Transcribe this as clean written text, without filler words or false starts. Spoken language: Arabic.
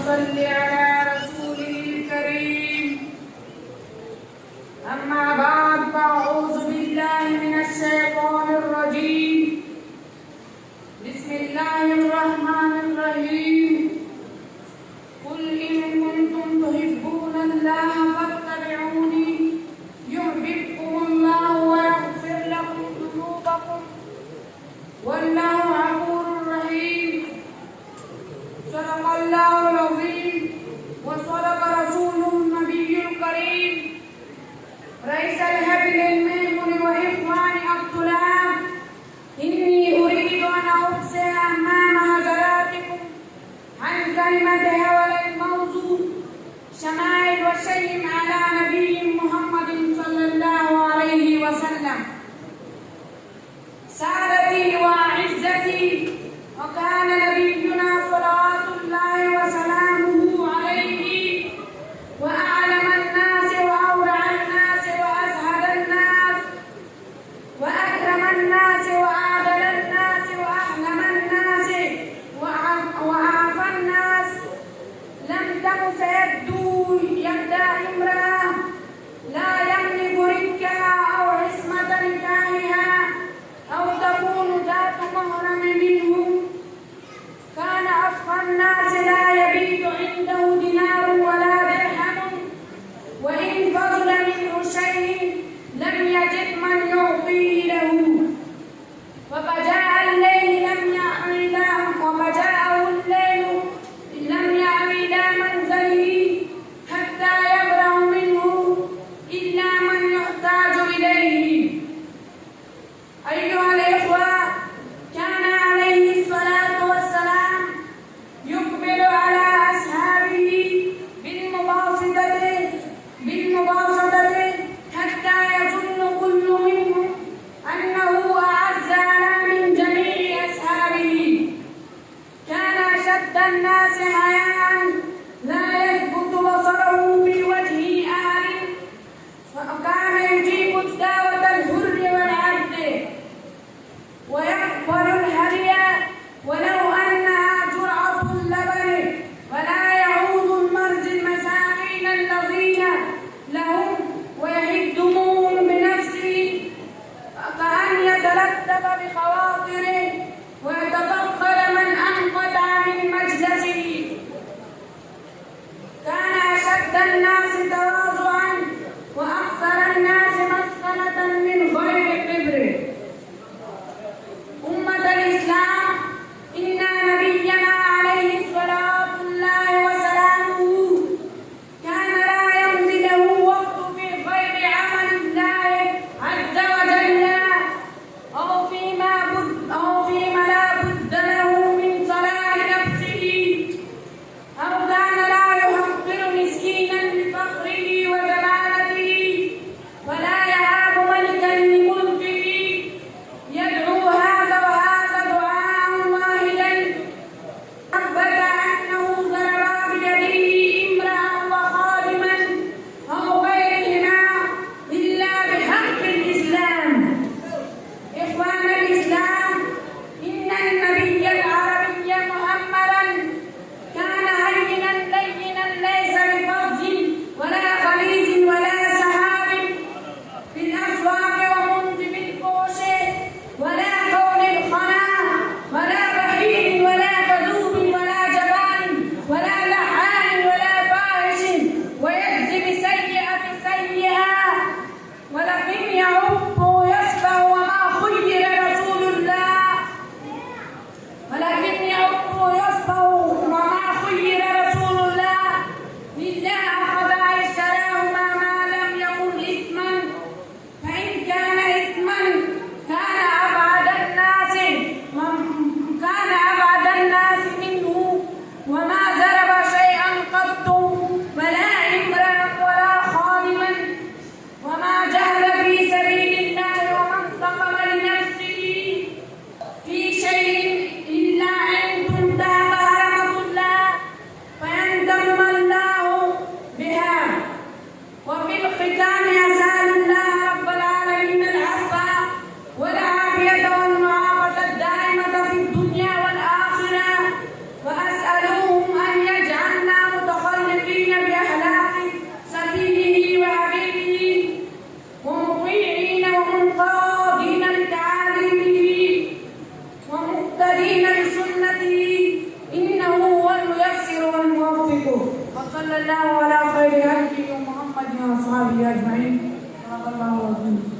صل على رسوله الكريم. أما بعد، فأعوذ بالله من الشيطان الرجيم. بسم الله الرحمن الرحيم. قل إن كنتم تحبون الله فاتبعوني يحببكم الله ويغفر لكم ذنوبكم والله غفور رحيم. صدق الله العظيم وصدق رسوله النبي الكريم. رئيس الهب للميمون وإخوان الطلاب، إني أريد أن أقصي أمام حضراتكم عن كلمة حول الموضوع شمائل وشيم على نبي محمد صلى الله عليه وسلم. سادتي وأعزتي، وكان نبينا صلوات الله وسلامه عليه وأعلم الناس وأورع الناس وأزهد الناس وأكرم الناس وأعدل الناس وأحلم الناس وأعفى الناس. لم تمس يده امرأة لا يملك ركها أو عصمة نكاحها أو تكون ذات محرم منه. كان أفقى الناس لا يبيت عنده دينار ولا درهم، وإن فضل منه شيء لم يجد من يعطيه له. وفجاءه الليل لم يأوي إلى منزله حتى يبرأ منه إلا من يحتاج إليه. أيها الإخوة، كان عليه الصلاة والسلام يقبل على أصحابه بالمباسطة حتى يظن كل منهم أنه أعز على من جميع أصحابه. كان أشد الناس حياء لا يثبت بصره في وجه أحد، وكان يجيب الدعوة الحر والعبد ويقبل الهدي ولو أنها جرعة اللبن، ولا يعود المرز المساكين الذين لهم ويهدمون بنفسه، كأن يتلطف بخواطره ويتطفل من أنقطع من مجلسه. وصلى الله على خير هدي محمد وأصحابه أجمعين. صدق الله العظيم.